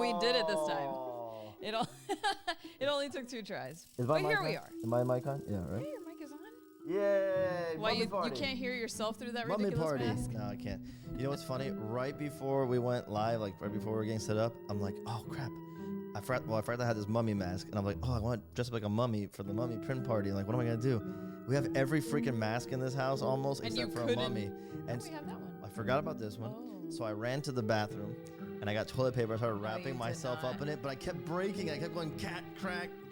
we did it this time. It only took 2 tries. But here we are. Is my mic on? Yeah, right? Hey, your mic is on. Yay! Why you can't hear yourself through that Mummy ridiculous party. mask? No, I can't. You know what's funny? Right before we went live, like right before we were getting set up, I'm like, oh crap. I forgot I had this mummy mask, and I'm like, oh, I want to dress up like a mummy for the mummy print party. Like, what am I gonna do? We have every freaking mask in this house almost, And except you for a mummy. And we have that one. I forgot about this one, Oh. so I ran to the bathroom, and I got toilet paper. I started No, wrapping you myself did not. up in it, but I kept breaking. I kept going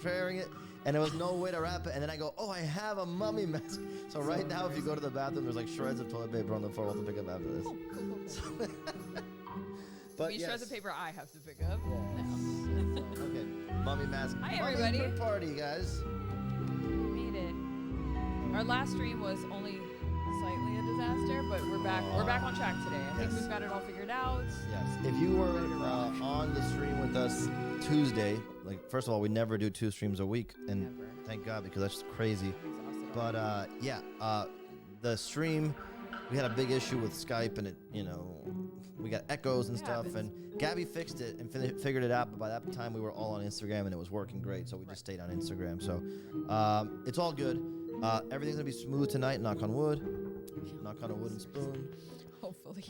tearing it, and there was no way to wrap it. And then I go, oh, I have a mummy mask. So right now, if you go to the bathroom, there's like shreds of toilet paper on the floor. We'll have to pick up after this. Cool. But Shreds yes. of paper I have to pick up. Okay, mummy mask. Hi, Mummy everybody. print party, guys. We made it. Our last stream was only slightly a disaster, but we're back. We're back on track today. I think Yes. we've got it all figured out. Yes. If you were on the stream with us Tuesday, like first of all, we never do 2 streams a week, and Never. thank God because that's crazy. I'm exhausted. But the stream, we had a big issue with Skype, and it, we got echoes and It stuff. happens. And Gabby fixed it and figured it out. But by that time, we were all on Instagram, and it was working great. So we just stayed on Instagram. So it's all good. Everything's gonna be smooth tonight. Knock on wood. Knock on a wooden spoon. Hopefully.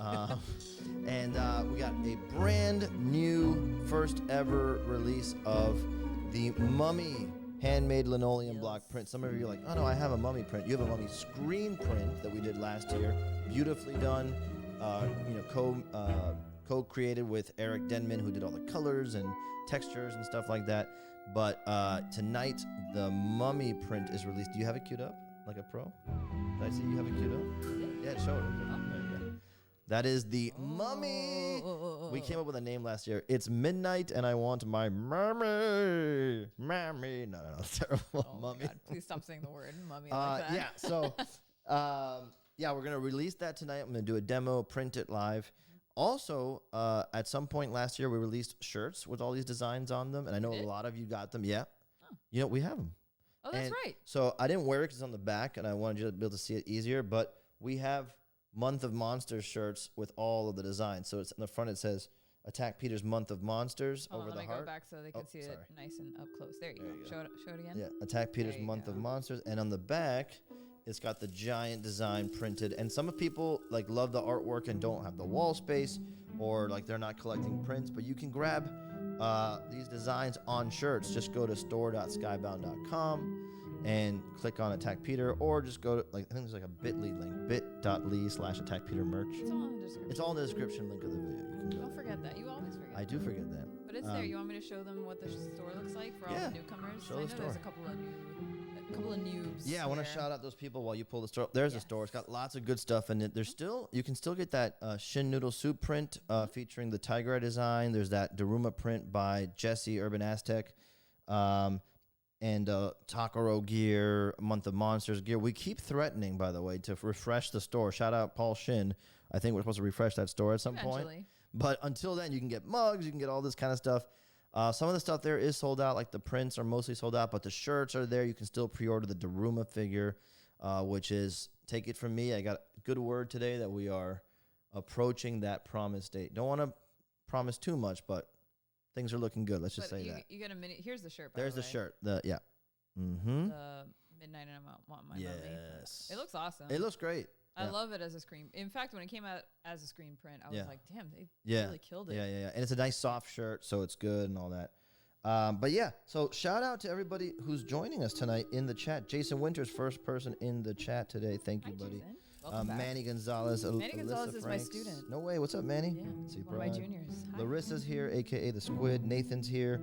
And we got a brand new first ever release of the Mummy handmade linoleum block print. Some of you are like, oh no, I have a mummy print. You have a mummy screen print that we did last year. Beautifully done. Co-created with Eric Denman, who did all the colors and textures and stuff like that. But tonight, the mummy print is released. Do you have it queued up? Like a pro? Did I see you have it queued up? Yeah, show it. Okay. There you go. That is the mummy. We came up with a name last year. It's midnight, and I want my mummy. Mummy. No, that's terrible. Oh mummy. my God, please stop saying the word mummy like that. Yeah, so, we're going to release that tonight. I'm going to do a demo, print it live. Also, at some point last year, we released shirts with all these designs on them, and I know a lot of you got them. Yeah. Oh. We have them. Oh, that's And right. So I didn't wear it because it's on the back, and I wanted you to be able to see it easier, but we have Month of Monsters shirts with all of the designs. So it's in the front, it says Attack Peter's Month of Monsters over the Let me heart. go back so they can see it nice and up close. There you go. Show it again. Yeah, Attack Peter's There you Month go. of Monsters. And on the back, it's got the giant design printed. And some of people love the artwork and don't have the wall space, or they're not collecting prints, but you can grab these designs on shirts. Just go to store.skybound.com and click on Attack Peter, or just go to, I think there's a bit.ly link, bit.ly/Attack Peter merch. It's all in the description. It's all in the description link of the video. You can go Don't there. forget that. You always forget. I do forget that. But it's there. You want me to show them what the store looks like for all Yeah. the newcomers? Show I know the there's a store. couple of noobs. Yeah, I want to here. shout out those people while you pull the store. There's the store. It's got lots of good stuff in it. You can still get that Shin Noodle Soup print featuring the Tiger Eye design. There's that Daruma print by Jesse Urban Aztec. And Takaro gear, Month of Monsters gear. We keep threatening, by the way, to refresh the store. Shout out Paul Shin. I think we're supposed to refresh that store at some Eventually. point. But until then, you can get mugs. You can get all this kind of stuff. Some of the stuff there is sold out. Like the prints are mostly sold out, but the shirts are there. You can still pre-order the Daruma figure, which is, take it from me, I got a good word today that we are approaching that promised date. Don't want to promise too much, but things are looking good. Let's just say that. You get a minute. Here's the shirt. There's the shirt. Yeah. Mm-hmm. The Midnight and I Want My Yes. Mummy. It looks awesome. It looks great. I love it as a screen. In fact, when it came out as a screen print, I was like, damn, they really killed it. Yeah. And it's a nice soft shirt, so it's good and all that. But yeah, so shout out to everybody who's joining us tonight in the chat. Jason Winters, first person in the chat today. Thank you, Hi, buddy. Jason. Welcome back. Manny Gonzalez. Manny Alyssa Gonzalez is my Franks. student. No way. What's up, Manny? Yeah, one of my juniors. Hi. Larissa's here, a.k.a. The Squid. Nathan's here.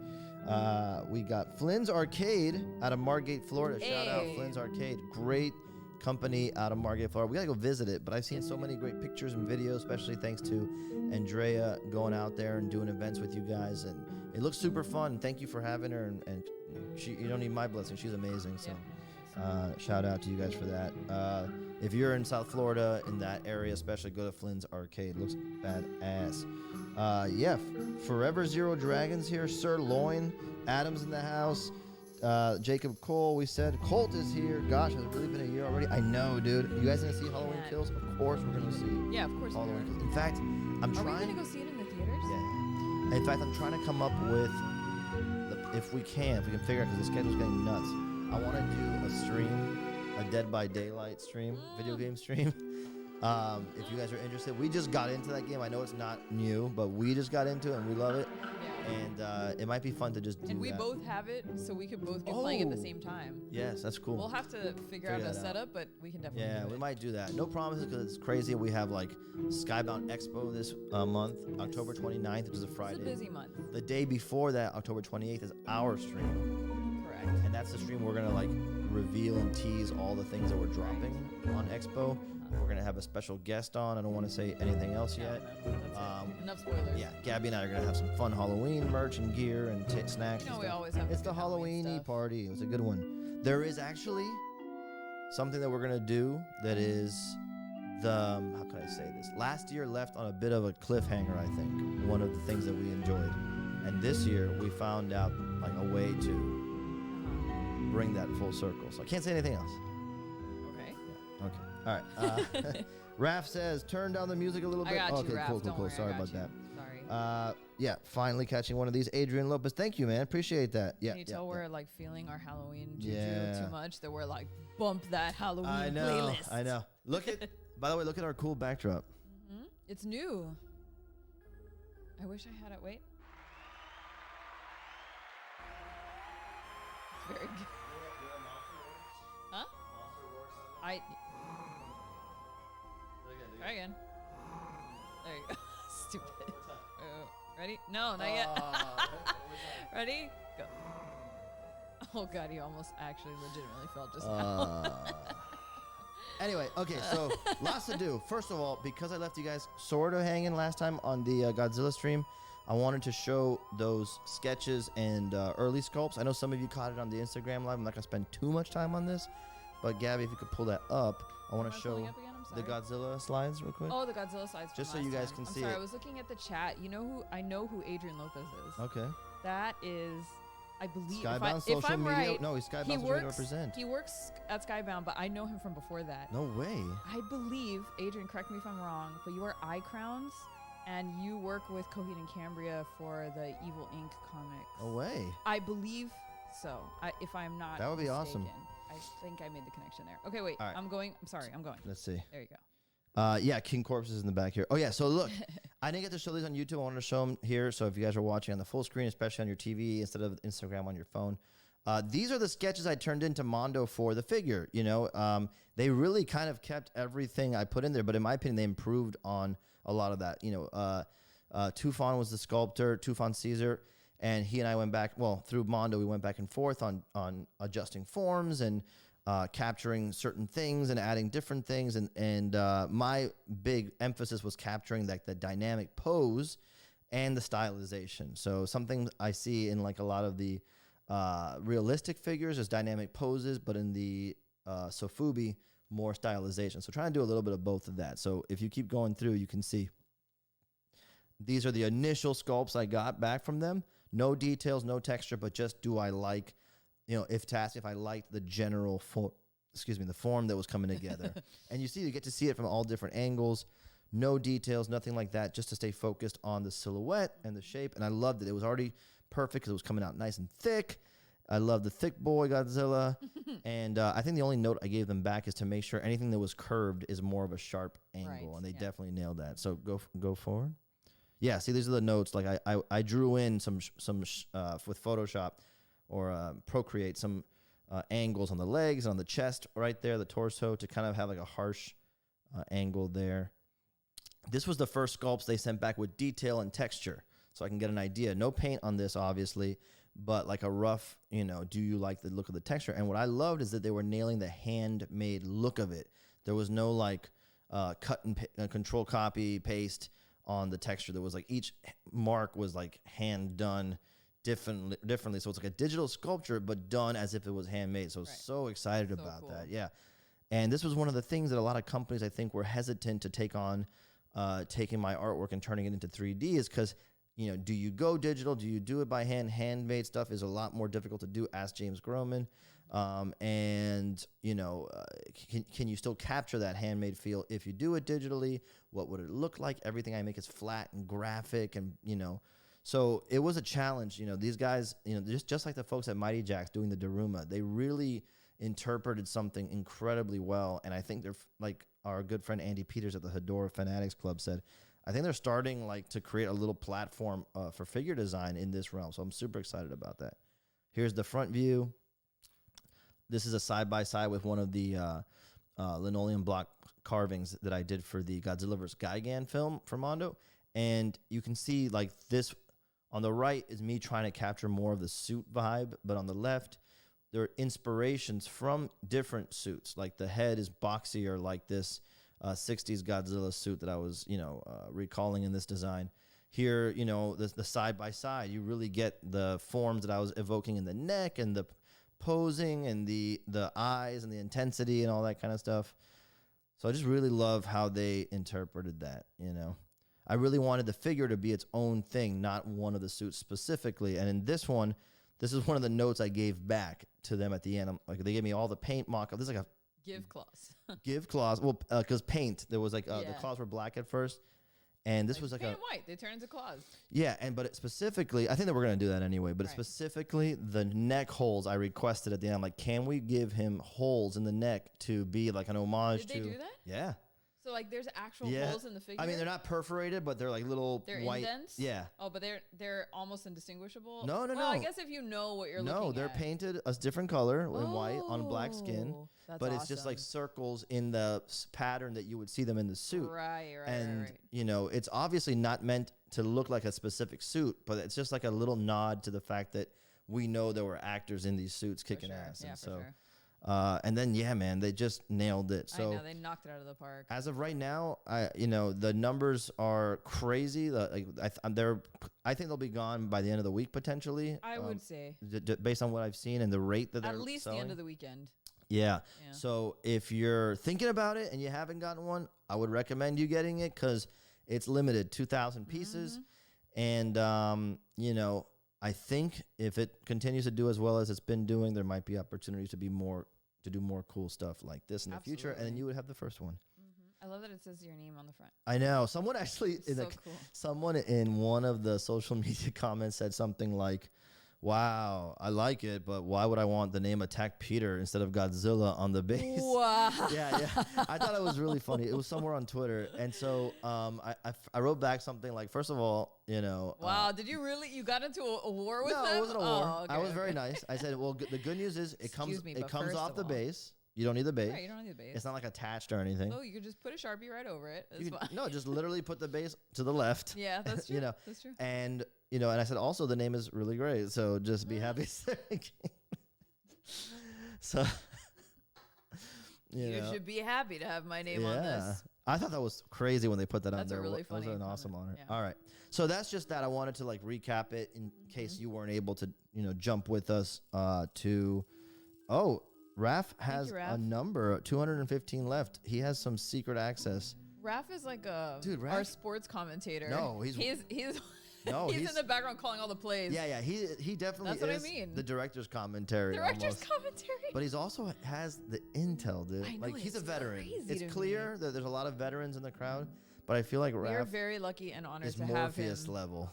We got Flynn's Arcade out of Margate, Florida. Shout out Flynn's Arcade. Great company out of Margate, Florida. We got to go visit it, but I've seen so many great pictures and videos, especially thanks to Andrea going out there and doing events with you guys. And it looks super fun. Thank you for having her. And you don't need my blessing. She's amazing. So shout out to you guys for that. If you're in South Florida, in that area especially, go to Flynn's Arcade. Looks badass. Forever Zero Dragons here. Sir Loin. Adam's in the house. Jacob Cole, we said. Colt is here. Gosh, has it really been a year already? I know, dude. You guys gonna see Halloween Kills? Of course we're gonna see Yeah, of course. Halloween Kills. In fact, I'm Are trying. we gonna go see it in the theaters? Yeah. In fact, I'm trying to come up with, if we can figure out, because the schedule's getting nuts. I want to do a stream, a Dead by Daylight stream, video game stream. If you guys are interested, we just got into that game. I know it's not new, but we just got into it and we love it. And it might be fun to just do that. And we both have it, so we could both be playing at the same time. Yes, that's cool. We'll have to figure out a setup, but we can definitely do it. Yeah, we might do that. No promises, because it's crazy. We have like Skybound Expo this month, October 29th, which is a Friday. It's a busy month. The day before that, October 28th, is our stream. Correct. And that's the stream we're going to like reveal and tease all the things that we're dropping on Expo. We're going to have a special guest on. I don't want to say anything else yet. Enough spoilers. Yeah, Gabby and I are going to have some fun Halloween merch and gear and snacks. You know, and we stuff. always have It's the Halloween-y party. It was a good one. There is actually something that we're going to do that is how can I say this? Last year left on a bit of a cliffhanger, I think. One of the things that we enjoyed. And this year we found out like a way to bring that full circle. So I can't say anything else. Okay. Yeah. Okay. All right. Raph says, turn down the music a little bit. I got okay, you, Raph. cool. Don't worry, Sorry about you. that. Sorry. Yeah, finally catching one of these. Adrian Lopez, thank you, man. Appreciate that. Yeah. Can you tell we're like feeling our Halloween juju Yeah. too much that we're like bump that Halloween I know. playlist. I know. Look at. By the way, look at our cool backdrop. It's new. I wish I had it. Wait. It's very good. Huh? Try again. There you go. Stupid. Ready? No, not yet. Ready? Go. Oh god, he almost actually legitimately fell just now. Anyway, okay, so lots to do. First of all, because I left you guys sort of hanging last time on the Godzilla stream, I wanted to show those sketches and early sculpts. I know some of you caught it on the Instagram live. I'm not going to spend too much time on this, but Gabby, if you could pull that up, I want to show the Godzilla slides real quick. Oh, the Godzilla slides. Just so you guys can see it. I was looking at the chat. You know who? I know who Adrian Lopez is. Okay. That is, I believe. Skybound if I'm Social Media. right, No, he's Skybound Social Media Represent. He works at Skybound, but I know him from before that. No way. I believe, Adrian, correct me if I'm wrong, but you are Eye Crowns, and you work with Coheed and Cambria for the Evil Inc. comics. No way. I believe so. If I'm not That would be mistaken. awesome. I think I made the connection there. Okay, wait. Right. I'm going. I'm sorry. I'm going. Let's see. There you go. Yeah, King Corpse is in the back here. Oh, yeah, so look, I didn't get to show these on YouTube. I wanted to show them here, so if you guys are watching on the full screen, especially on your TV instead of Instagram on your phone, these are the sketches I turned into Mondo for the figure. You know, they really kind of kept everything I put in there, but in my opinion, they improved on a lot of that. You know, Tufan was the sculptor, Tufan Caesar, and he and I went back, well, through Mondo, we went back and forth on adjusting forms and capturing certain things and adding different things. And my big emphasis was capturing like the dynamic pose and the stylization. So something I see in like a lot of the realistic figures is dynamic poses, but in the Sofubi, more stylization. So trying to do a little bit of both of that. So if you keep going through, you can see these are the initial sculpts I got back from them. No details, no texture, but just do I like, you know, if I liked the general the form that was coming together. And you get to see it from all different angles, no details, nothing like that, just to stay focused on the silhouette and the shape. And I loved it. It was already perfect because it was coming out nice and thick. I love the thick boy Godzilla. And I think the only note I gave them back is to make sure anything that was curved is more of a sharp angle. Right, and they definitely nailed that. So go forward. Yeah, see, these are the notes. Like I drew in some with Photoshop or Procreate some angles on the legs, on the chest, right there, the torso, to kind of have like a harsh angle there. This was the first sculpts they sent back with detail and texture, so I can get an idea. No paint on this, obviously, but like a rough, you know, do you like the look of the texture? And what I loved is that they were nailing the handmade look of it. There was no like cut and control copy paste on the texture. There was like each mark was like hand done differently. So it's like a digital sculpture, but done as if it was handmade. So I was so excited about that. Yeah. And this was one of the things that a lot of companies, I think, were hesitant to take on, taking my artwork and turning it into 3D, is because, you know, do you go digital? Do you do it by hand? Handmade stuff is a lot more difficult to do. Ask James Groman. And, you know, can you still capture that handmade feel if you do it digitally? What would it look like? Everything I make is flat and graphic and, you know, So it was a challenge. These guys, just like the folks at Mighty Jacks doing the Daruma, they really interpreted something incredibly well. And I think they're like our good friend Andy Peters at the Hedora Fanatics Club said, I think they're starting like to create a little platform for figure design in this realm. So I'm super excited about that. Here's the front view. This is a side-by-side with one of the linoleum block carvings that I did for the Godzilla vs. Gigan film for Mondo. And you can see like this on the right is me trying to capture more of the suit vibe. But on the left, there are inspirations from different suits. Like the head is boxier like this 60s Godzilla suit that I was, recalling in this design. Here, the side-by-side, you really get the forms that I was evoking in the neck and the posing and the eyes and the intensity and all that kind of stuff. So I just really love how they interpreted that, I really wanted the figure to be its own thing, not one of the suits specifically. And in this one, this is one of the notes I gave back to them at the end. Like they gave me all the paint mock-up. This is like a give claws. give claws. Well, because paint, there was like the claws were black at first. And this was like paint white. They turn into claws. Yeah, but specifically, I think that we're going to do that anyway, but specifically the neck holes I requested at the end. I'm like, can we give him holes in the neck to be like an homage to... Did they do that? Yeah. So like there's actual holes in the figure? I mean, they're not perforated, but they're like little white... indents? Yeah. Oh, but they're almost indistinguishable? No. Well, I guess if you know what you're looking at. No, they're painted a different color in white on black skin. That's but awesome. It's just like circles in the pattern that you would see them in the suit. Right. And, it's obviously not meant to look like a specific suit, but it's just like a little nod to the fact that we know there were actors in these suits kicking ass. Yeah, and for so, sure. And then, man, they just nailed it. So I know, they knocked it out of the park. As of right now, the numbers are crazy. I think they'll be gone by the end of the week, potentially. I would say. Based on what I've seen and the rate that they're at least selling. the end of the weekend. Yeah. So if you're thinking about it and you haven't gotten one, I would recommend you getting it because it's limited, 2,000 pieces. And, I think if it continues to do as well as it's been doing, there might be opportunities to do more cool stuff like this in the future. And then you would have the first one. I love that it says your name on the front. I know. Someone actually, Cool. Someone in one of the social media comments said something like, wow, I like it, but why would I want the name Attack Peter instead of Godzilla on the base? Wow. Yeah. I thought it was really funny. It was somewhere on Twitter. And so I wrote back something like, first of all, Wow, did you really? You got into a war with them? No, it wasn't a war. Oh, okay, I was very nice. I said, well, the good news is it comes off the base. You don't need the base. Right, you don't need the base. It's not like attached or anything. So you could just put a Sharpie right over it. It's fine. No, just literally put the base to the left. Yeah, that's true. That's true. And and I said also the name is really great, so just be happy. So you should be happy to have my name on this. I thought that was crazy when they put that on there. That's a really funny It was an comment. awesome honor. Yeah. All right. So that's just that. I wanted to like recap it in case you weren't able to, jump with us to Raph has a number, 215 left. He has some secret access. Raph is like our sports commentator. No, he's No, he's in the background calling all the plays. Yeah. He definitely That's what is I mean. the director's commentary. Commentary. But he's also has the intel, dude. I know, he's a it's veteran. crazy It's to clear that there's a lot of veterans in the crowd, but I feel like We are Raph very lucky and honored is to have him. Morpheus level.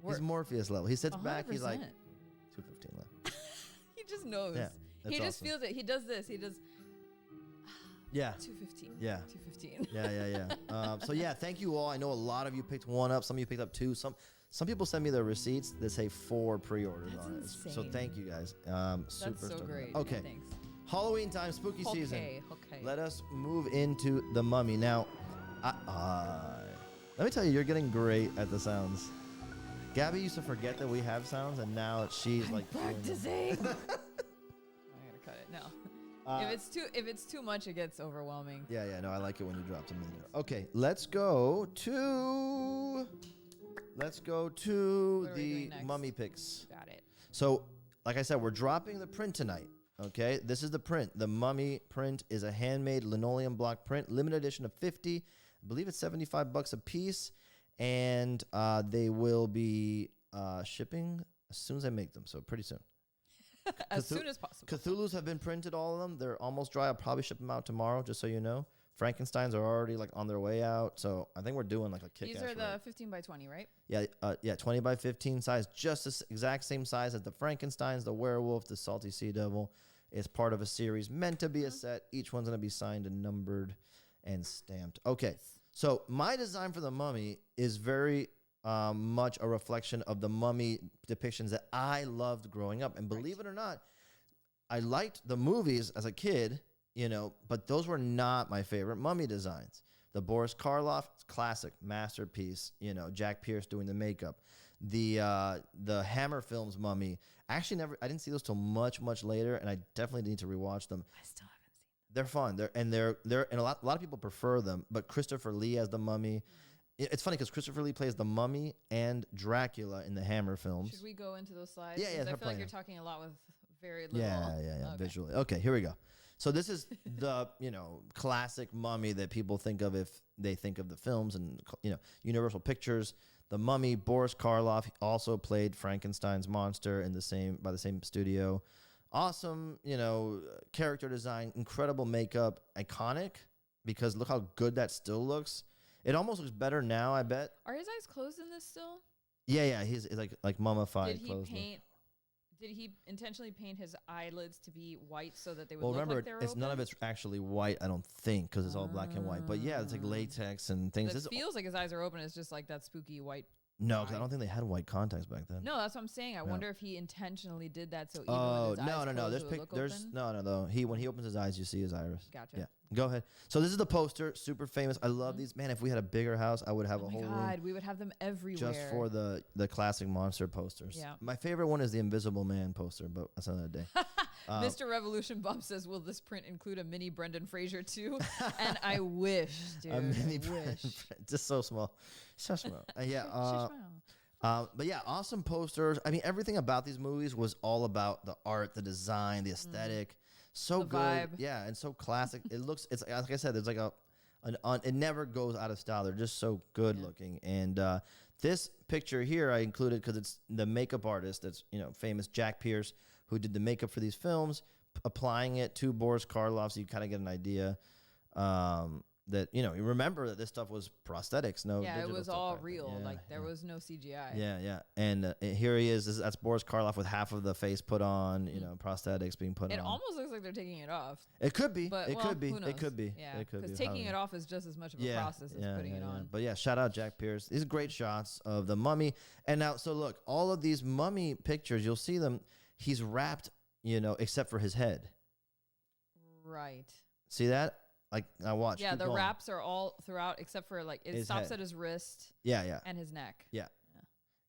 He's Morpheus level. He sits back. He's like 100%. 215 left. He just knows. Yeah, he just awesome. feels it. He does this. He does Yeah. 215. Yeah. 215. Yeah. So yeah, thank you all. I know a lot of you picked one up. Some of you picked up two. Some people send me their receipts that say 4 pre-orders That's on it. insane. So thank you guys. Super That's so stoked. great. Okay. Thanks. Halloween time, spooky season. Okay. Let us move into the Mummy. Now, let me tell you, you're getting great at the sounds. Gabby used to forget that we have sounds, and now she's like practicing. I gotta cut it now. If it's too much, it gets overwhelming. Yeah. No, I like it when you drop them in there. Okay, let's go to the Mummy picks. Got it. So, like I said, we're dropping the print tonight. Okay, this is the print. The Mummy print is a handmade linoleum block print, limited edition of 50. I believe it's $75 a piece, and they will be shipping as soon as I make them. So pretty soon. As soon as possible. Cthulhu's have been printed, all of them. They're almost dry. I'll probably ship them out tomorrow, just so you know. Frankensteins are already like on their way out, so I think we're doing like a kick-ass. These are the 15 by 20, right? Yeah, 20 by 15 size, just the exact same size as the Frankensteins, the werewolf, the salty sea devil. It's part of a series meant to be a set. Each one's going to be signed and numbered and stamped. Okay, so my design for the Mummy is very much a reflection of the Mummy depictions that I loved growing up. And believe it or not, I liked the movies as a kid, you know, but those were not my favorite Mummy designs. The Boris Karloff, classic, masterpiece, you know, Jack Pierce doing the makeup. The Hammer Films Mummy, I didn't see those till much later, and I definitely need to rewatch them. I still haven't seen them. They're fun. And a lot of people prefer them, but Christopher Lee as the Mummy. It's funny because Christopher Lee plays the Mummy and Dracula in the Hammer films. Should we go into those slides? Yeah, I feel like you're talking a lot with very little. Yeah, okay. Visually. Okay, here we go. So this is the, you know, classic Mummy that people think of if they think of the films and, you know, Universal Pictures. The Mummy, Boris Karloff also played Frankenstein's monster by the same studio. Awesome, you know, character design, incredible makeup, iconic because look how good that still looks. It almost looks better now, I bet. Are his eyes closed in this still? Yeah, he's like mummified. Did he intentionally paint his eyelids to be white so that they would look like they were open? None of it's actually white, I don't think, because it's all black and white. But yeah, it's like latex and things. It feels like his eyes are open. It's just like that spooky white. No, because I don't think they had white contacts back then. No, that's what I'm saying. I wonder if he intentionally did that so even when his eyes no. When he opens his eyes, you see his iris. Gotcha. Yeah. Go ahead. So this is the poster, super famous. I love these. Man, if we had a bigger house, I would have a whole room. We would have them everywhere. Just for the classic monster posters. Yeah. My favorite one is the Invisible Man poster, but that's another day. Mr. Revolution Bump says, will this print include a mini Brendan Fraser too? And I wish, dude. A mini Brendan, just so small. So small. But yeah, awesome posters. I mean, everything about these movies was all about the art, the design, the aesthetic. So the good. Vibe. Yeah, and so classic. It's like I said, there's like it never goes out of style. They're just so good looking. And this picture here I included because it's the makeup artist that's, you know, famous, Jack Pierce, who did the makeup for these films, applying it to Boris Karloff, so you kind of get an idea that, you know, you remember that this stuff was prosthetics, no digital it was stuff all back real. then. Like there was no CGI. Yeah. And here he is. That's Boris Karloff with half of the face put on, you know, prosthetics being put on. It almost looks like they're taking it off. It could be. But, It could be. Yeah, because taking it off is just as much of a process as putting it on. But yeah, shout out Jack Pierce. These are great shots of the Mummy. And now, so look, all of these Mummy pictures, you'll see them. He's wrapped, you know, except for his head. Right. See that? Like, I watch. Yeah, the wraps are all throughout except for like it stops at his wrist. Yeah. And his neck. Yeah.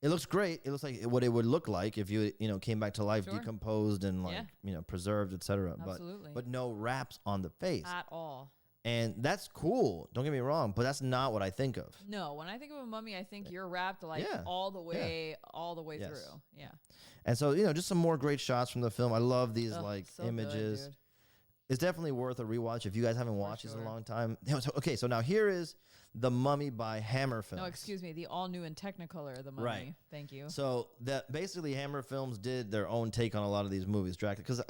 It looks great. It looks like what it would look like if you know, came back to life, decomposed and like, you know, preserved, etc. Absolutely. But no wraps on the face. At all. And that's cool. Don't get me wrong, but that's not what I think of. No, when I think of a mummy, I think you're wrapped like all the way through. Yeah. And so, you know, just some more great shots from the film. I love these images. Good, dude. It's definitely worth a rewatch if you guys haven't watched this in a long time. Okay, so now here is The Mummy by Hammer Films. No, excuse me, the all new in Technicolor, The Mummy. Right. Thank you. So that basically Hammer Films did their own take on a lot of these movies, Dracula, because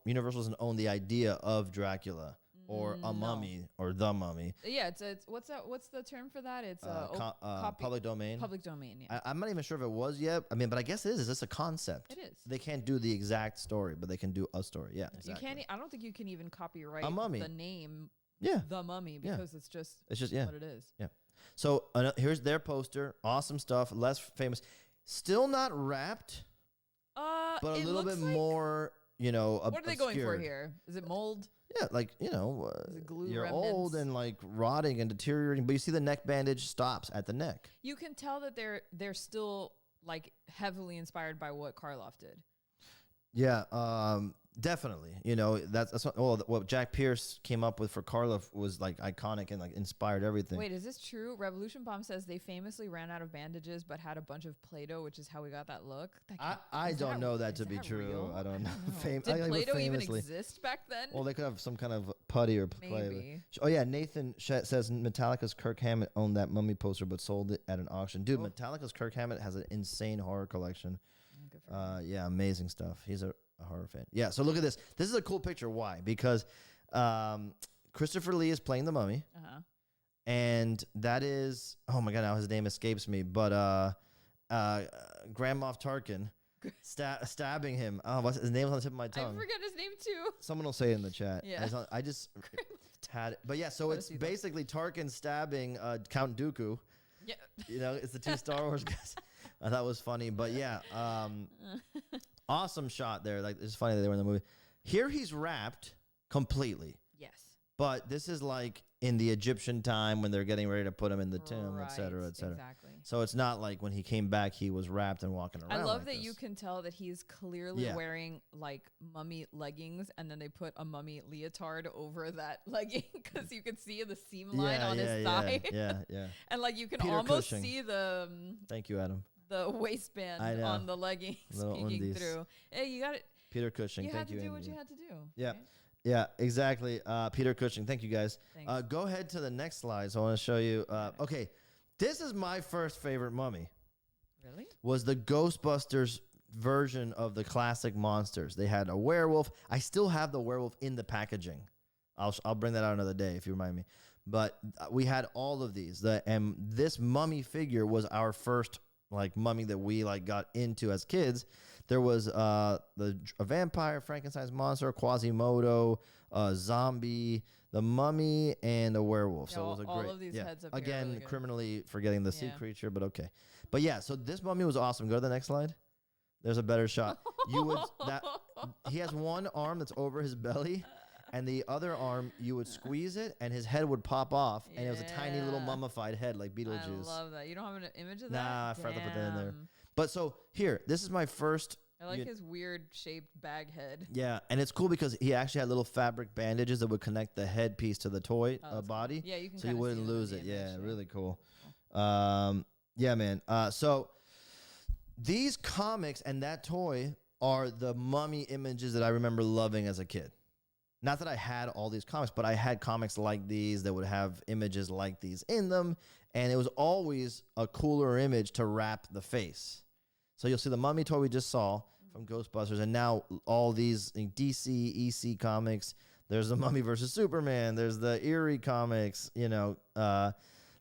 Universal doesn't own the idea of Dracula or a mummy or the mummy. Yeah, it's what's the term for that? It's public domain. Public domain. Yeah. I'm not even sure if it was yet. I mean, but I guess it is. Is this a concept? It is. They can't do the exact story, but they can do a story. Yeah, exactly. You can't. I don't think you can even copyright a mummy. The name. Yeah. The Mummy, because it's just what it is. Yeah. So here's their poster. Awesome stuff. Less famous. Still not wrapped. But a little bit more. You know, what are they going for here? Is it mold? Yeah, like, you know, you're remnants? old and like rotting and deteriorating, but you see the neck bandage stops at the neck. You can tell that they're still like heavily inspired by what Karloff did. Yeah, definitely. You know, that's what Jack Pierce came up with for Karloff was like iconic and like inspired everything. Wait, is this true? Revolution Bomb says they famously ran out of bandages but had a bunch of Play-Doh, which is how we got that look. I don't know that to be true. Real? I don't know. Did Play-Doh even exist back then? Well, they could have some kind of putty or play. Maybe. Oh yeah, Nathan says Metallica's Kirk Hammett owned that Mummy poster but sold it at an auction. Dude, Metallica's Kirk Hammett has an insane horror collection. Yeah, amazing stuff. He's a horror fan. Yeah, so look at this. This is a cool picture. Why? Because Christopher Lee is playing the mummy. And that is, oh my God, now his name escapes me, but Grand Moff Tarkin stabbing him. Oh, his name was on the tip of my tongue. I forget his name too. Someone will say it in the chat. Yeah. I just had it. But yeah, so it's basically Tarkin stabbing Count Dooku. Yeah. You know, it's the two Star Wars guys. I thought it was funny. But yeah, awesome shot there. Like, it's funny that they were in the movie. Here he's wrapped completely. Yes. But this is like in the Egyptian time when they're getting ready to put him in the tomb, et cetera, et cetera. Exactly. So it's not like when he came back, he was wrapped and walking around. I love like that this. you can tell that he's clearly wearing like mummy leggings, and then they put a mummy leotard over that legging because you can see the seam line on his thigh. Yeah. And like you can Peter almost Cushing. see the Thank you, Adam. the waistband on the leggings peeking through. Hey, you got it. Peter Cushing. You thank had you. to do what you had to do. Yeah. Right? Yeah, exactly. Peter Cushing. Thank you, guys. Thanks. Go ahead to the next slide. So I want to show you. Okay, this is my first favorite mummy. Really? Was the Ghostbusters version of the classic monsters. They had a werewolf. I still have the werewolf in the packaging. I'll bring that out another day if you remind me. But we had all of these. And this mummy figure was our first like mummy that we like got into as kids. There was a vampire, Frankenstein's monster, Quasimodo, a zombie, the mummy, and a werewolf. Yeah, so it was a all great. of these heads up again, really good. Criminally forgetting the sea creature, but okay. But yeah, so this mummy was awesome. Go to the next slide. There's a better shot. He has one arm that's over his belly, and the other arm you would squeeze it, and his head would pop off, and it was a tiny little mummified head like Beetlejuice. I love that. You don't have an image of that? Nah, I forgot to put that in there. But so here, this is my first. I like his weird shaped bag head. Yeah, and it's cool because he actually had little fabric bandages that would connect the headpiece to the toy body. Cool. Yeah, you can. So you wouldn't lose it. Yeah, really cool. Cool. Yeah, man. So these comics and that toy are the mummy images that I remember loving as a kid. Not that I had all these comics, but I had comics like these that would have images like these in them. And it was always a cooler image to wrap the face. So you'll see the mummy toy we just saw from Ghostbusters. And now all these DC, EC comics. There's the Mummy versus Superman. There's the Eerie comics, the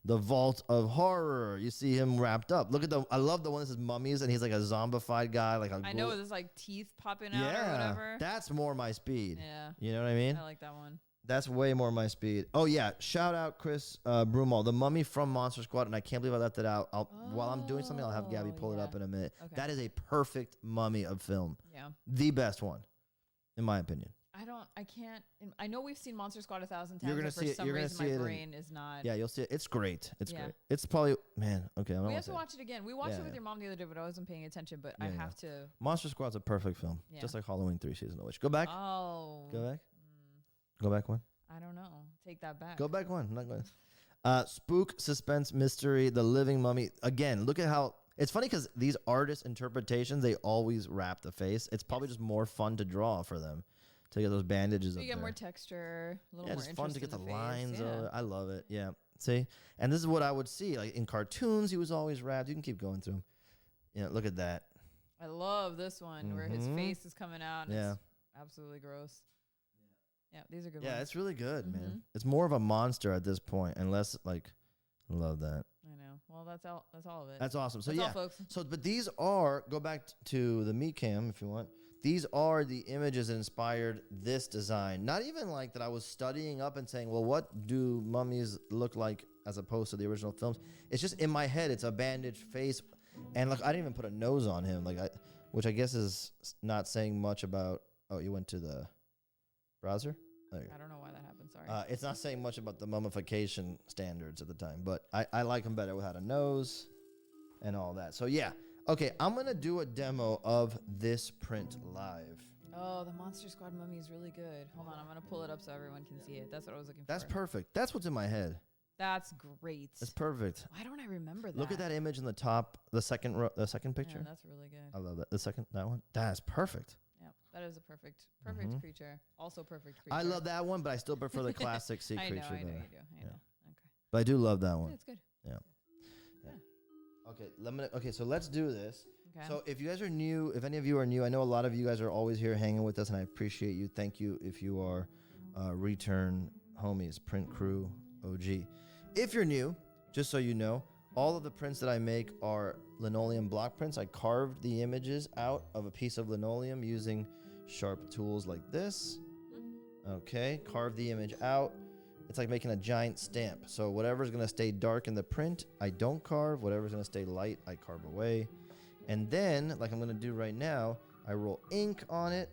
Vault of Horror. You see him wrapped up. I love the one that says mummies, and he's like a zombified guy. I know, there's like teeth popping out or whatever. That's more my speed. Yeah. You know what I mean? I like that one. That's way more my speed. Oh, yeah. Shout out Chris Broomall, the mummy from Monster Squad, and I can't believe I left it out. While I'm doing something, I'll have Gabby pull it up in a minute. Okay. That is a perfect mummy of film. Yeah. The best one, in my opinion. I know we've seen Monster Squad 1,000 times. You're gonna see it. For some reason, my brain is not. Yeah, you'll see it. It's great. It's great. It's probably okay. We have to watch it again. We watched it with your mom the other day, but I wasn't paying attention. But I have to. Monster Squad's a perfect film, just like Halloween 3: Season of the Witch. Go back. Oh. Go back. Go back one. I don't know. Take that back. Go back one. I'm not going. Spook, suspense, mystery, the living mummy. Again, look at how. It's funny because these artist interpretations, they always wrap the face. It's probably just more fun to draw for them. To get those bandages up there. You get more texture, a little more interest. It's fun to get the lines. Yeah. I love it. Yeah. See? And this is what I would see. Like in cartoons, he was always wrapped. You can keep going through them. Look at that. I love this one where his face is coming out. And it's absolutely gross. Yeah, these are good ones. Yeah, it's really good, man. It's more of a monster at this point, unless I love that. I know. Well, that's all of it. That's awesome. So that's all, folks. But these are, go back to the meat cam if you want. These are the images that inspired this design. Not even like that I was studying up and saying, well, what do mummies look like as opposed to the original films? It's just in my head. It's a bandaged face. And look, I didn't even put a nose on him, which I guess is not saying much about. Oh, you went to the browser? I don't know why that happened. Sorry. It's not saying much about the mummification standards at the time, but I like him better without a nose and all that. So, yeah. Okay, I'm going to do a demo of this print live. Oh, the Monster Squad mummy is really good. Hold on, I'm going to pull it up so everyone can see it. That's what I was looking for. That's perfect. That's what's in my head. That's great. That's perfect. Why don't I remember that? Look at that image in the top, the second picture. Yeah, that's really good. I love that. That one? That's perfect. Yeah, that is a perfect creature. Also perfect creature. I love that one, but I still prefer the classic sea creature. I know you do. Yeah. Okay. But I do love that one. Yeah, it's good. Yeah. Okay, so let's do this. Okay. So if you guys are new, if any of you are new, I know a lot of you guys are always here hanging with us, and I appreciate you. Thank you if you are return. homies, Print Crew OG. If you're new, just so you know, all of the prints that I make are linoleum block prints. I carved the images out of a piece of linoleum using sharp tools like this. Okay, carve the image out. It's like making a giant stamp. So whatever's gonna stay dark in the print, I don't carve. Whatever's gonna stay light, I carve away. And then, like I'm gonna do right now, I roll ink on it.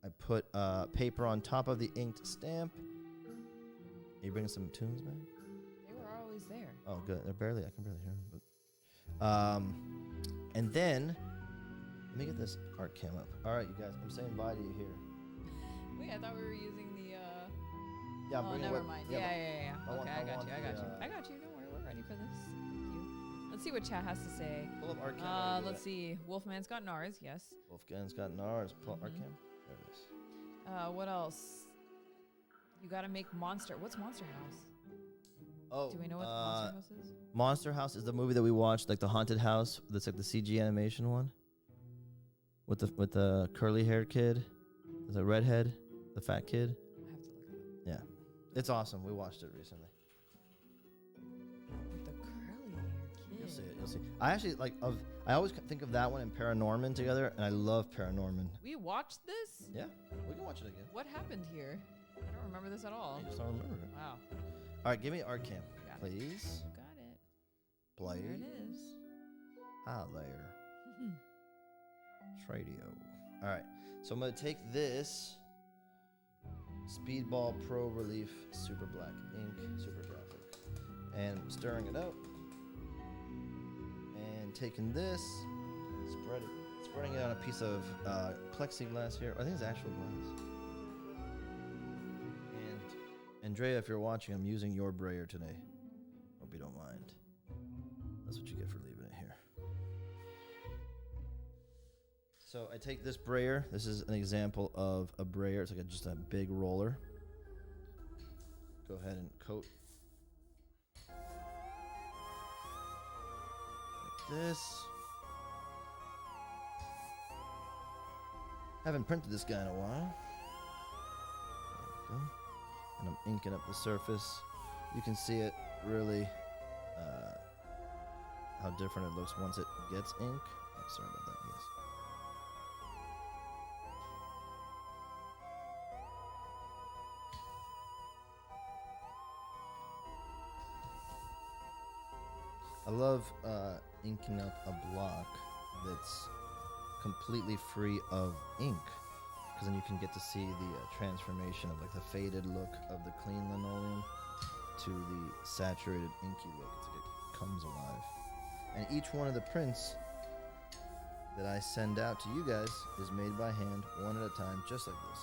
I put paper on top of the inked stamp. Are you bringing some tunes back? They were always there. Oh, good. I can barely hear them. But, and then, let me get this art cam up. All right, you guys, I'm saying bye to you here. Wait, I thought we were using the. Yeah, oh, never mind. Yeah. I Okay, I got you. the, I got you. Don't worry, we're ready for this. Thank you. Let's see what chat has to say. Pull up art cam. Let's see. Wolfman's got NARS. Yes. Wolfman's got NARS. Pull up art cam. There it is. What else? You gotta make Monster. What's Monster House? Oh, Do we know what Monster House is? Monster House is the movie that we watched, like the haunted house. That's like the CG animation one. With the curly haired kid, the redhead, the fat kid. I have to look it up. Yeah, it's awesome. We watched it recently. With the curly haired kid. You'll see it. You'll see. I actually I always think of that one and Paranorman together, and I love Paranorman. We watched this? Yeah, we can watch it again. What happened here? I don't remember this at all. I just don't remember it. Wow. All right, give me art cam, Got it. please. Got it. Please. There it is. Hi there. Tradio. All right, so I'm gonna take this Speedball Pro Relief Super Black ink, super graphic, and stirring it out, and taking this, spreading it on a piece of plexiglass here. I think it's actual glass. And Andrea, if you're watching, I'm using your brayer today. Hope you don't mind. That's what you get for leaving it here. So I take this brayer. This is an example of a brayer. It's like just a big roller. Go ahead and coat like this. Haven't printed this guy in a while. There we go. And I'm inking up the surface. You can see it really, how different it looks once it gets ink. Oh, sorry about that, yes. I love inking up a block that's completely free of ink, because then you can get to see the transformation of like the faded look of the clean linoleum to the saturated inky look. It's like it comes alive. And each one of the prints that I send out to you guys is made by hand, one at a time, just like this.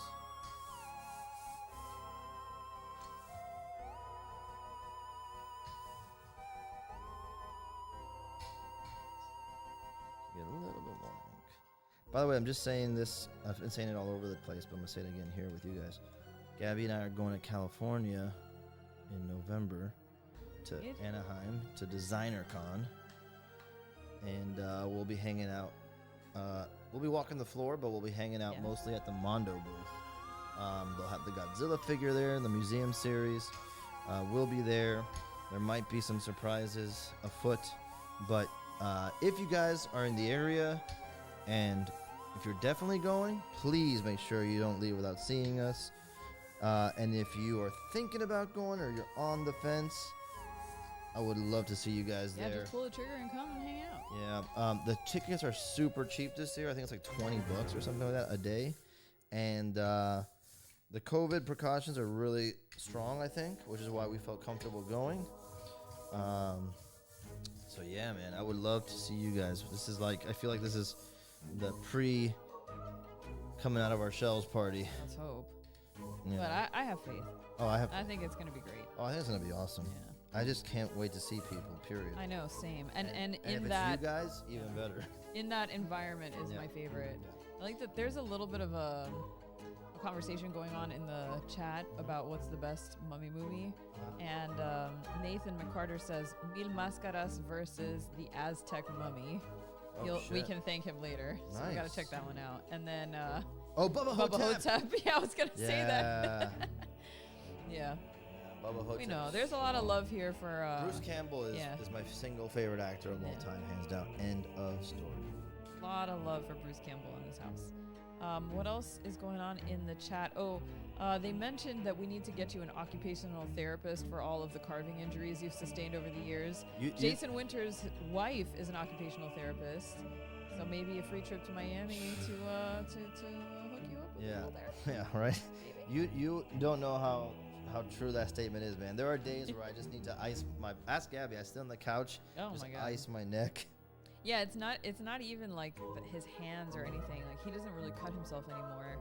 Get a little bit more ink. By the way, I'm just saying this, I've been saying it all over the place, but I'm gonna say it again here with you guys. Gabby and I are going to California in November to Anaheim to Designer Con, and we'll be hanging out. We'll be walking the floor, but we'll be hanging out mostly at the Mondo booth. They'll have the Godzilla figure there, the museum series. We'll be there. There might be some surprises afoot, but if you guys are in the area, and if you're definitely going, please make sure you don't leave without seeing us. And if you are thinking about going or you're on the fence, I would love to see you guys there. Yeah, just pull the trigger and come and hang out. Yeah, the tickets are super cheap this year. I think it's like $20 or something like that a day. And the COVID precautions are really strong, I think, which is why we felt comfortable going. So yeah, man, I would love to see you guys. This is like, I feel like this is the pre coming out of our shells party. Let's hope. Yeah. But I have faith. I think it's gonna be great. Oh, I think it's gonna be awesome. Yeah. I just can't wait to see people. Period. I know, same. And if in it's that, you guys, even better. in that environment is my favorite. I like that there's a little bit of a conversation going on in the chat about what's the best mummy movie. And Nathan McCarter says Mil Máscaras versus the Aztec Mummy. We can thank him later. So we gotta check that one out. And then Bubba Hotep. Yeah, I was gonna say that. Yeah. Bubba Hotep. We know. There's a lot of love here for... Bruce Campbell is my single favorite actor of all time, hands down. End of story. A lot of love for Bruce Campbell in this house. What else is going on in the chat? Oh, they mentioned that we need to get you an occupational therapist for all of the carving injuries you've sustained over the years. Jason Winter's wife is an occupational therapist, so maybe a free trip to Miami to hook you up with a little therapist. Yeah, right. You don't know how true that statement is, man. There are days where I just need to ask Gabby. I sit on the couch, just my God. ice my neck. Yeah, it's not even like his hands or anything. Like he doesn't really cut himself anymore.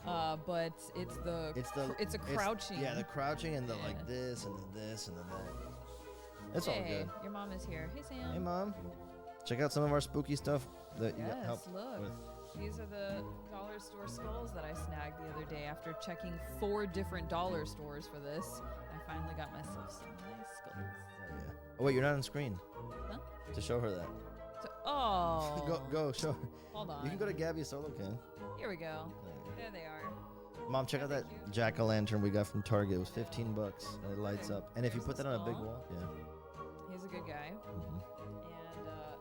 No. But it's a crouching. The crouching and the like this and the this and the that. It's all good. Your mom is here. Hey Sam. Hey Mom. Check out some of our spooky stuff that you got help look. with. These are the dollar store skulls that I snagged the other day after checking 4 different dollar stores for this. I finally got myself some nice skulls. Oh, yeah. Oh wait, you're not on screen. Huh? To show her that. Go show her. Hold on. You can go to Gabby's solo cam. Here we go. There they are. Mom, check out that jack-o'-lantern we got from Target. It was $15 and it lights up. And if you put that on a big wall, he's a good guy. Mm-hmm.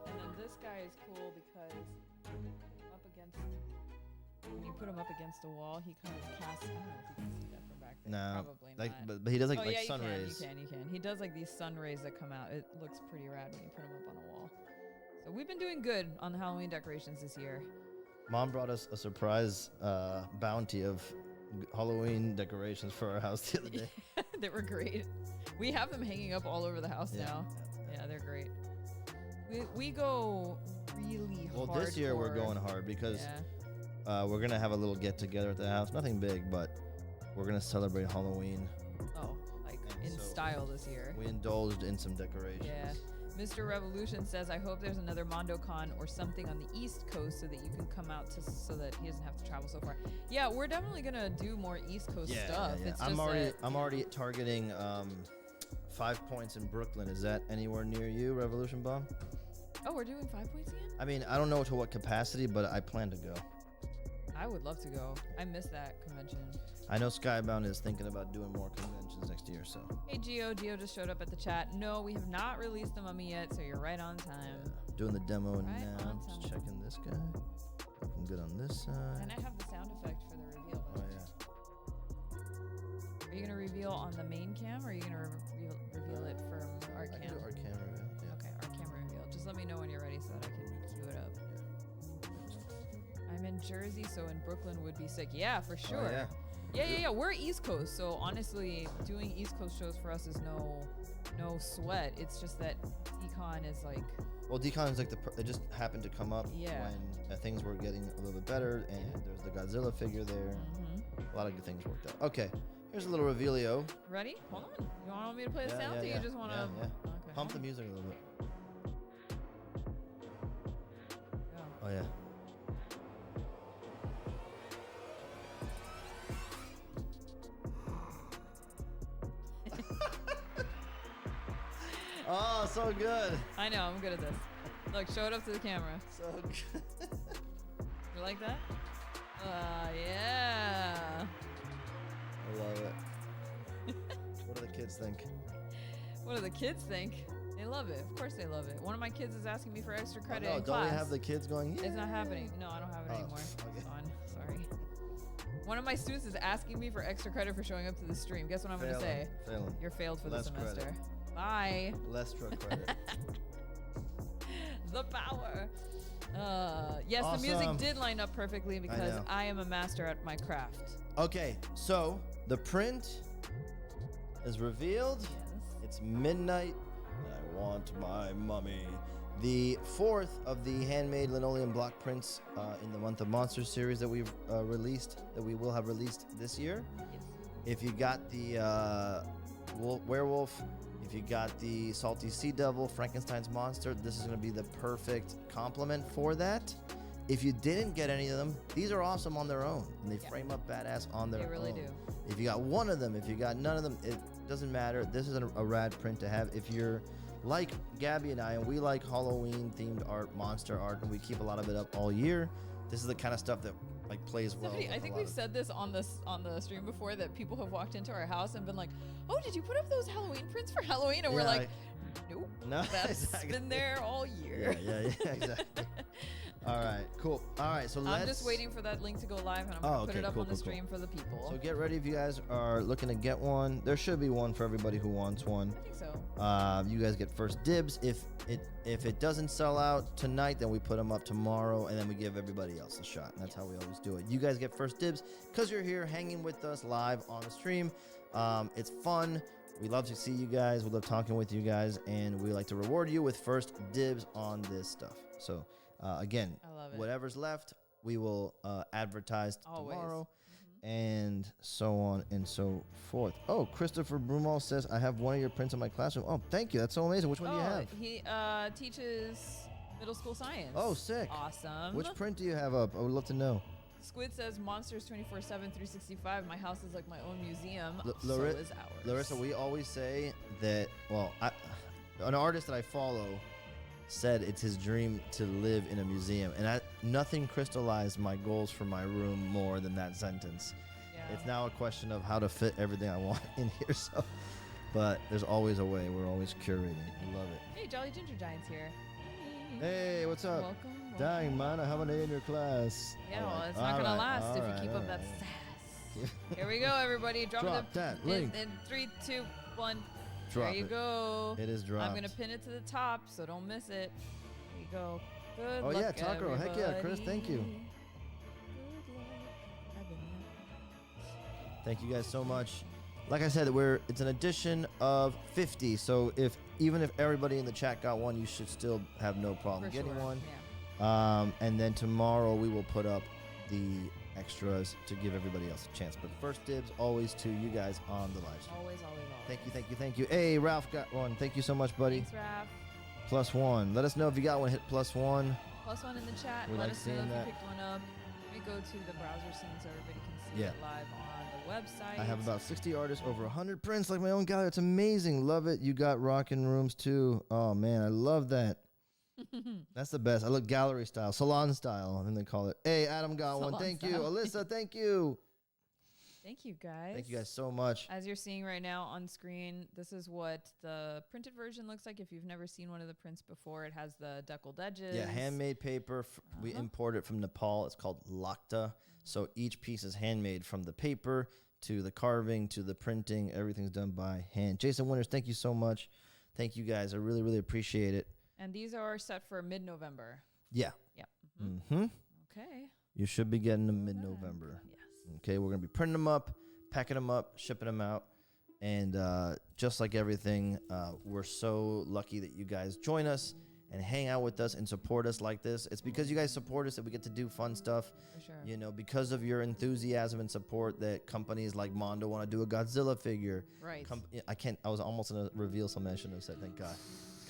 And then this guy is cool because when you put him up against a wall, he kind of casts. I don't know if you can see that from back there. No, probably not. But he does like yeah, sun rays. You can. He does like these sun rays that come out. It looks pretty rad when you put him up on a wall. So we've been doing good on the Halloween decorations this year. Mom brought us a surprise bounty of Halloween decorations for our house the other day. They were great. We have them hanging up all over the house now. Yeah, they're great. We go really hard. Well, this year we're going hard because we're going to have a little get together at the house. Nothing big, but we're going to celebrate Halloween. Oh, like in style this year. We indulged in some decorations. Yeah. Mr. Revolution says, I hope there's another MondoCon or something on the East Coast so that you can come out so that he doesn't have to travel so far. Yeah, we're definitely going to do more East Coast stuff. Yeah. It's I'm already targeting 5 Points in Brooklyn. Is that anywhere near you, Revolution Bomb? Oh, we're doing 5 Points again? I mean, I don't know to what capacity, but I plan to go. I would love to go. I miss that convention. I know Skybound is thinking about doing more conventions next year, so. Hey, Gio just showed up at the chat. No, we have not released the mummy yet, so you're right on time. Yeah. Doing the demo now. Just checking this guy. Looking good on this side. And I have the sound effect for the reveal. Oh, yeah. Are you going to reveal on the main cam, or are you going to reveal it from our cam? I can do our cam reveal. Yeah. Okay, our camera reveal. Just let me know when you're ready so that I can cue it up. Yeah. I'm in Jersey, so in Brooklyn would be sick. Yeah, for sure. Oh, yeah. Yeah. We're East Coast, so honestly, doing East Coast shows for us is no sweat. It's just that Econ is like. Well, Decon is like it just happened to come up when things were getting a little bit better, and there's the Godzilla figure there. Mm-hmm. A lot of good things worked out. Okay, here's a little revealio. Ready? Hold on. You want me to play the sound, or you just want to? Yeah. Okay. Pump the music a little bit. Oh yeah. Oh, so good. I know, I'm good at this. Look, show it up to the camera. So good. You like that? Yeah. I love it. What do the kids think? What do the kids think? They love it. Of course they love it. One of my kids is asking me for extra credit in class. Don't we have the kids going, yeah. It's not happening. No, I don't have it anymore. Okay. It's gone. Sorry. One of my students is asking me for extra credit for showing up to the stream. Guess what I'm going to say? Failing. You're failed for the semester. Credit. Bye. Less credit. The power. Yes, awesome. The music did line up perfectly because I am a master at my craft. Okay, so the print is revealed. Yes. It's midnight, and I want my mummy. The 4th of the handmade linoleum block prints in the Month of Monsters series that we've released, that we will have released this year. Yes. If you got the werewolf, if you got the salty sea devil, Frankenstein's monster, this is going to be the perfect complement for that. If you didn't get any of them, these are awesome on their own, and they frame up badass on their own. They really do. If you got one of them, if you got none of them, it doesn't matter. This is a rad print to have. If you're like Gabby and I, and we like Halloween-themed art, monster art, and we keep a lot of it up all year, this is the kind of stuff that like plays well. Somebody, with I a think lot we've of- said this on the stream before, that people have walked into our house and been like, "Oh, did you put up those Halloween prints for Halloween?" And we're Yeah, like, "Nope, No, that's exactly. been there all year." Yeah, exactly. All right, cool. All right, so let's. I'm just waiting for that link to go live, and I'm Oh, gonna put okay, it up cool, on the cool, cool. stream for the people. So get ready if you guys are looking to get one. There should be one for everybody who wants one. I think so. You guys get first dibs. If it doesn't sell out tonight, then we put them up tomorrow, and then we give everybody else a shot. And that's how we always do it. You guys get first dibs because you're here hanging with us live on the stream. It's fun. We love to see you guys. We love talking with you guys, and we like to reward you with first dibs on this stuff. So again, I love it. whatever's left, we will advertise Always. tomorrow. And so on and so forth. Oh, Christopher Brumal says, I have one of your prints in my classroom. Oh, thank you. That's so amazing. Which one do you have? He teaches middle school science. Oh, sick. Awesome. Which print do you have up? I would love to know. Squid says Monsters 24/7, 365. My house is like my own museum. So Lari- is ours. Larissa, we always say that, well, an artist that I follow said it's his dream to live in a museum. And nothing crystallized my goals for my room more than that sentence. Yeah. It's now a question of how to fit everything I want in here. So, but there's always a way. We're always curating. I love it. Hey, Jolly Ginger Giant's here. Hey, what's up? Welcome. Dang, man, I have an A in your class. Yeah, All well, right, it's not all gonna right, last all if right, you keep all up that right. sass. Here we go, everybody. Drop that in link. 3, 2, 1. Drop there you it. go. It is dropped. I'm gonna pin it to the top, so don't miss it. There you go. Good Oh, luck, yeah, Takaro. Heck yeah, Chris, thank you. everybody. Good luck. I've been there. Thank you guys so much. Like I said, it's an edition of 50. So even if everybody in the chat got one, you should still have no problem For getting sure, one. Yeah. And then tomorrow we will put up the extras to give everybody else a chance. But first dibs always to you guys on the live stream. Always. Thank you. Hey, Ralph got one. Thank you so much, buddy. Thanks, Raph. +1. Let us know if you got one. Hit +1. +1 in the chat. We Let like us know if seeing that. you picked one up. Let me go to the browser scene so everybody can see Yeah. it live on the website. I have about 60 artists, over 100 prints, like my own gallery. It's amazing. Love it. You got rockin' rooms too. Oh man, I love that. That's the best. I look gallery style, salon style, and they call it. Hey, Adam got one. Salon Thank you. style. Alyssa, thank you. Thank you, guys. Thank you guys so much. As you're seeing right now on screen, this is what the printed version looks like. If you've never seen one of the prints before, it has the deckled edges. Yeah, handmade paper. We import it from Nepal. It's called Lakta. So each piece is handmade, from the paper to the carving to the printing. Everything's done by hand. Jason Winters, thank you so much. Thank you guys. I really, really appreciate it. And these are set for mid-November. Yeah. Yep. Mm-hmm. Okay. You should be getting them mid-November. Yes. Okay, we're going to be printing them up, packing them up, shipping them out. And just like everything, we're so lucky that you guys join us and hang out with us and support us like this. It's because you guys support us that we get to do fun stuff. For sure. You know, because of your enthusiasm and support, that companies like Mondo want to do a Godzilla figure. Right. I was almost going to reveal something I shouldn't have said, thank God.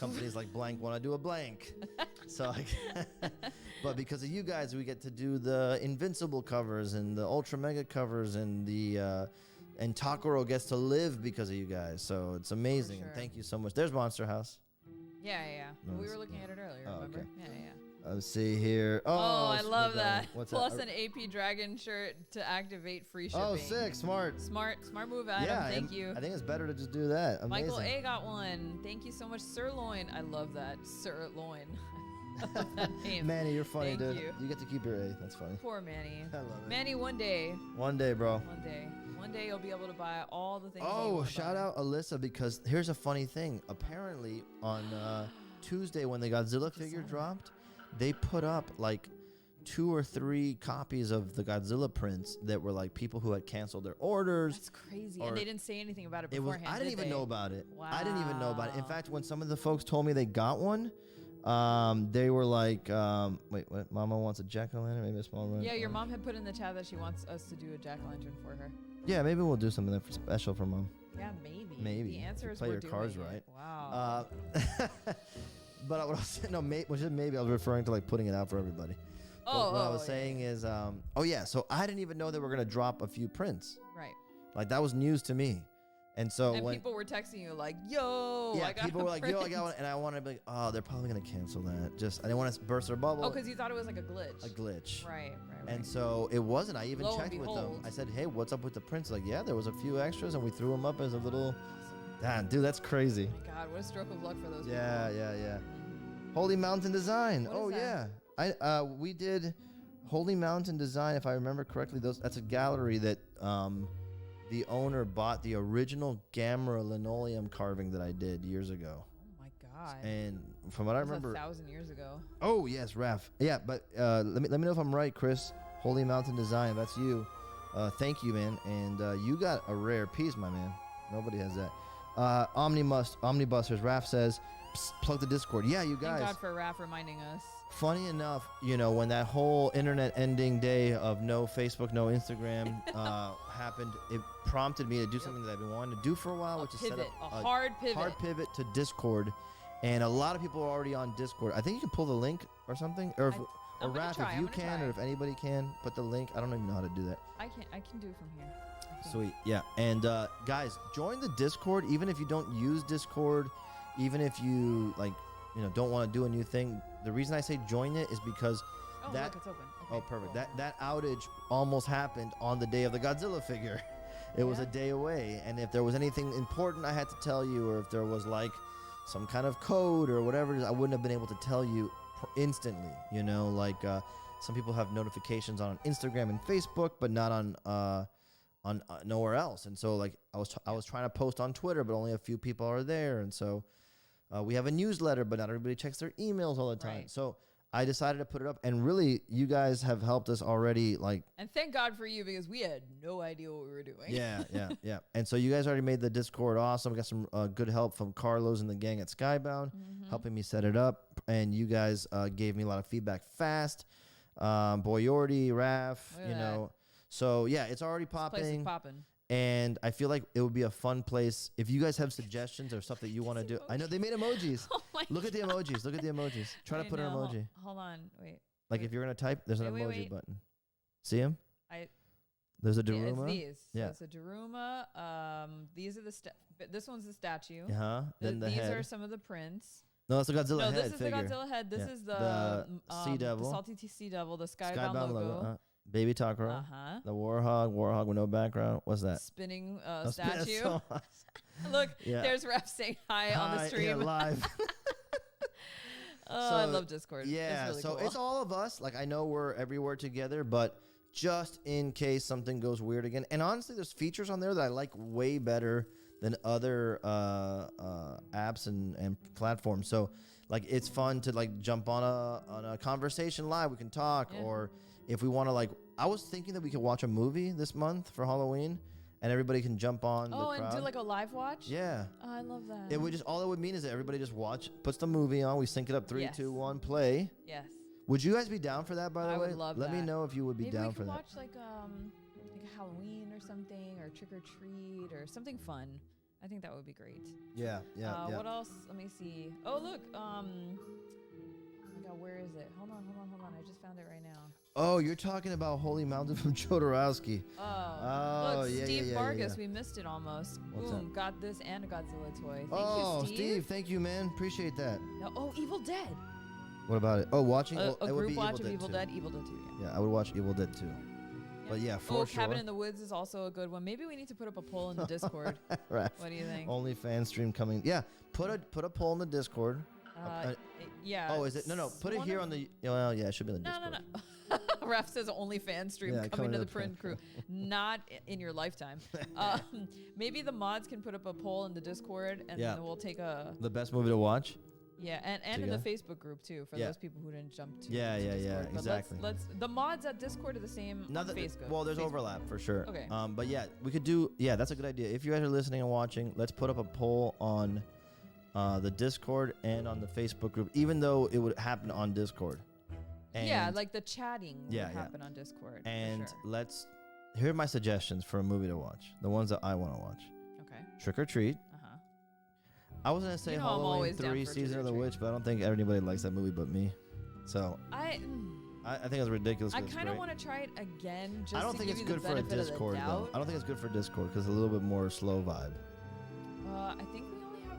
Companies like blank want to do a blank. So, but because of you guys, we get to do the Invincible covers and the Ultra Mega covers, and and Takaro gets to live because of you guys. So it's amazing. sure. And thank you so much. There's Monster House. Yeah. No, We it's- were looking at it earlier, Oh, remember? okay. Yeah. Let's see here. Oh, I s- love what that. What's Plus that? an AP Dragon shirt to activate free shipping. Oh, sick. Smart. Smart move, Adam. Yeah, Thank and you. I think it's better to just do that. Amazing. Michael A got one. Thank you so much, Sirloin. I love that, Sirloin. I love that name. Manny, you're funny, Thank dude. you. get to keep your A. That's funny. Poor Manny. I love it. Manny, one day, One day, bro. one day you'll be able to buy all the things. that you Oh, wanna shout buy. out Alyssa, because here's a funny thing. Apparently, on Tuesday when the Godzilla figure dropped, they put up like 2 or 3 copies of the Godzilla prints that were like people who had canceled their orders. That's crazy. Or- And they didn't say anything about it It was. beforehand. I didn't did even they? know about it. I didn't even know about it. In Wow. fact, when some of the folks told me they got one, they were like, "Wait, what? Mama wants a jack-o'-lantern, maybe a small one." Yeah, your mom had put in the chat that she wants us to do a jack-o'-lantern for her. Yeah, maybe we'll do something special for mom. Yeah, maybe. Maybe. The answer is Play we're your doing cards it. right. Wow. But what I was saying, maybe I was referring to like putting it out for everybody. But what I was saying is, so I didn't even know they were gonna drop a few prints. Right. Like that was news to me. And so And when people were texting you like, "Yo, yeah, I got people a were like, "Yo, I print." got one," and I wanted to be like, "Oh, they're probably gonna cancel that." Just I didn't want to burst their bubble. Oh, because you thought it was like a glitch. A glitch. Right. And so it wasn't. I even Lo and checked with them. behold. I said, "Hey, what's up with the prints?" Like, yeah, there was a few extras, and we threw them up as a little. Damn, dude, that's crazy. Oh my God, what a stroke of luck for those people. Yeah. Holy Mountain Design. What Oh is yeah, that? we did Holy Mountain Design, if I remember correctly. That's a gallery that the owner bought the original Gamma linoleum carving that I did years ago. Oh my God. And from what I That was remember, 1,000 years ago. oh yes, Raph. Yeah, but let me know if I'm right, Chris. Holy Mountain Design, that's you. Thank you, man. And you got a rare piece, my man. Nobody has that. Omnibusters. Raph says, "Psst, plug the Discord." Yeah, you guys. Thank God for Raph reminding us. Funny enough, when that whole internet ending day of no Facebook, no Instagram happened, it prompted me to do something that I've been wanting to do for a while, which is set up a hard pivot. Hard pivot to Discord. And a lot of people are already on Discord. I think you can pull the link or something, or I'm gonna Raph, try, if I'm you gonna can, try. or if anybody can, put the link. I don't even know how to do that. I can do it from here. I think. Sweet, yeah. And guys, join the Discord. Even if you don't use Discord, even if you don't want to do a new thing. The reason I say join it is because Oh, that. look, it's open. Okay, Oh, perfect. cool. That outage almost happened on the day of the Godzilla figure. It was a Yeah. day away, and if there was anything important I had to tell you, or if there was like some kind of code or whatever, I wouldn't have been able to tell you instantly. Some people have notifications on Instagram and Facebook, but not on nowhere else. And so I was trying to post on Twitter, but only a few people are there, and so we have a newsletter, but not everybody checks their emails all the time. Right. So I decided to put it up, and really, you guys have helped us already. And thank God for you, because we had no idea what we were doing. Yeah. And so you guys already made the Discord awesome. We got some good help from Carlos and the gang at Skybound, helping me set it up. And you guys gave me a lot of feedback fast. Boyordi, Raph, Look at that. So yeah, it's already This place popping. is popping. And I feel like it would be a fun place if you guys have suggestions or stuff that you want to do. I know they made emojis. Oh my Look at the emojis. Look at the emojis. Try to I put an know. emoji. Hold on. Wait. Like if you're gonna type, there's an Wait, emoji wait. button. See him? I- There's a Yeah, it's Daruma. these. Yeah. So it's a Daruma. These are this one's the statue. Then the These head. are some of the prints. No, it's the Godzilla No, head this is figure. the Godzilla head. This Yeah. is The Sea Devil. the Salty Sea Devil, the Skybound, Skybound logo. logo. Baby Takara. Uh-huh. The Warhog with no background. What's that? Spinning Oh, statue. so- Look, Yeah. there's Raph saying hi on the Hi, stream. yeah, live. Oh, I So, love Discord. Yeah, it's really so cool. it's all of us. I know we're everywhere together, but just in case something goes weird again. And honestly, there's features on there that I like way better than other apps and platforms. So it's fun to jump on a conversation live. We can talk, Yeah. or if we want to I was thinking that we could watch a movie this month for Halloween, and everybody can jump on. Oh, the and crowd. do a live watch? Yeah. Oh, I love that. It would just all it would mean is that everybody just puts the movie on. We sync it up, 3, Yes. 2, 1, play. Yes. Would you guys be down for that? By the I way, would love let me that. know if you would be Maybe down we for could that. watch like a Halloween or something, or trick or treat or something fun. I think that would be great. Yeah. What else? Let me see. Oh, look. Oh my God, where is it? Hold on. I just found it right now. Oh, you're talking about Holy Mountain from Jodorowsky. Oh, look, yeah, Steve yeah. Vargas. We missed it almost. What's Boom, got this and a Godzilla toy. Thank Oh, you, Steve. thank you, man. Appreciate that. No, oh, Evil Dead. What about it? Oh, watching. A it would group be watch of Evil Dead 2. Evil Dead 2. Yeah. Yeah, I would watch Evil Dead 2. But yeah, for Oh, sure. Cabin in the Woods is also a good one. Maybe we need to put up a poll in the Discord. Right. What do you think? Only fan stream coming. Yeah, put a poll in the Discord. Yeah. Oh, is it? No. Put it here on the. Well, yeah, it should be in the Discord. No. Raph says only fan stream Yeah, coming to the print crew. Not in your lifetime. Maybe the mods can put up a poll in the Discord, and Yeah. then we'll take a. The best movie to watch. Yeah, and in the Facebook group too, for Yeah. those people who didn't jump to. Yeah, to yeah, Discord. But exactly. Let's the mods at Discord are the same on Facebook. Well, there's Facebook. overlap for sure. Okay. But yeah, we could do. Yeah, that's a good idea. If you guys are listening and watching, let's put up a poll on the Discord and on the Facebook group, even though it would happen on Discord. And Yeah, like the chatting would Yeah, yeah. happen on Discord. for And sure. here are my suggestions for a movie to watch. The ones that I want to watch. Okay. Trick or Treat. Uh-huh. I was gonna say You know I'm Halloween always down 3 for Season Trick of or the Treat. Witch, but I don't think anybody likes that movie but me. So I think it's ridiculous. I 'cause it's kind of great. want to try it again. Just I don't to think give it's you the good for a benefit of the Discord though. doubt. I don't think it's good for Discord because it's a little bit more slow vibe. I think we only have